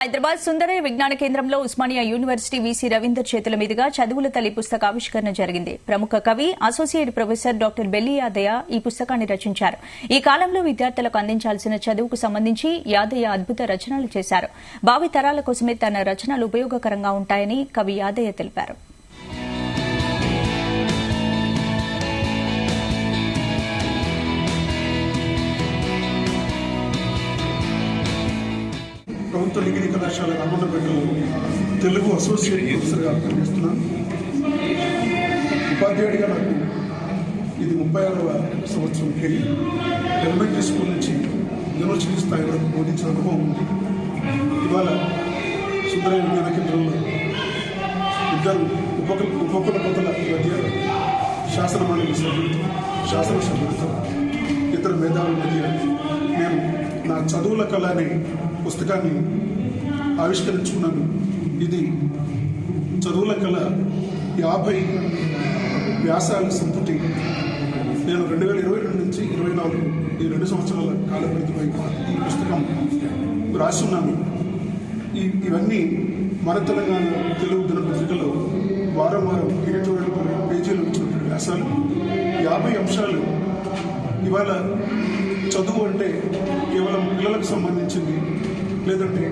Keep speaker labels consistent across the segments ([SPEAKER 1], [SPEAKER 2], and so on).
[SPEAKER 1] హైదరాబాద్ సుందరయ్య విజ్ఞాన కేంద్రంలో Osmania university VC Ravinder చేతుల మీదుగా చదువుల తల్లి పుస్తకావిష్కరణ జరిగింది. ప్రముఖ కవి, associate professor doctor Belli Yadaiah ఈ పుస్తకాన్ని రచించారు. ఈ కాలంలో విద్యార్థులకు అందించాల్సిన చదువుకు సంబంధించి యాదయ్య అద్భుత రచనలు చేశారు. భావి తరాల కోసమే తన రచనలు ఉపయోగకరంగా ఉంటాయని కవి యాదయ్య తెలిపారు.
[SPEAKER 2] ప్రభుత్వ డిగ్రీ కళాశాల రామన్నపేటలో తెలుగు అసోసియేట్ ప్రొఫెసర్గా పనిచేస్తున్నాను. ఉపాధ్యాయుడిగా నాకు ఇది 36వ సంవత్సరం కెరీర్. ఎలిమెంటరీ స్కూల్ నుంచి యూనివర్సిటీ స్థాయి వరకు బోధించిన అనుభవం ఉంది. ఇవాళ సుందరయ్య విజ్ఞాన కేంద్రంలో ఇద్దరు ఉపకులపతుల మధ్య శాసనమండలి సభ్యులతో, శాసనసభ్యులతో, ఇతర మేధావుల మధ్య నేను నా చదువుల కళ అనే పుస్తకాన్ని ఆవిష్కరించుకున్నాను. ఇది చదువుల కళ 50 వ్యాసాల సంపుటి. నేను 2022 నుంచి 24 ఈ 2 సంవత్సరాల కాల పరిధిపై ఈ పుస్తకం రాస్తున్నాను. ఇవన్నీ మన తెలంగాణ తెలుగు దినపత్రికలో వారం ఎడిటోరియల్ పేజీలు వచ్చినటువంటి వ్యాసాలు. 50 అంశాలు. ఇవాళ చదువు అంటే కేవలం పిల్లలకు సంబంధించింది, లేదంటే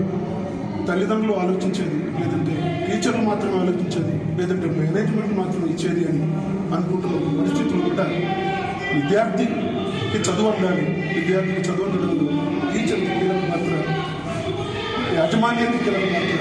[SPEAKER 2] తల్లిదండ్రులు ఆలోచించేది, లేదంటే టీచర్లు మాత్రమే ఆలోచించేది, లేదంటే మేనేజ్మెంట్ మాత్రమే ఇచ్చేది అని అనుకుంటున్న పరిస్థితులు కూడా విద్యార్థికి చదువు అందాలి. విద్యార్థికి చదువు అందడంలో టీచర్కి కీలక పాత్ర, యాజమాన్యానికి కీలక పాత్ర,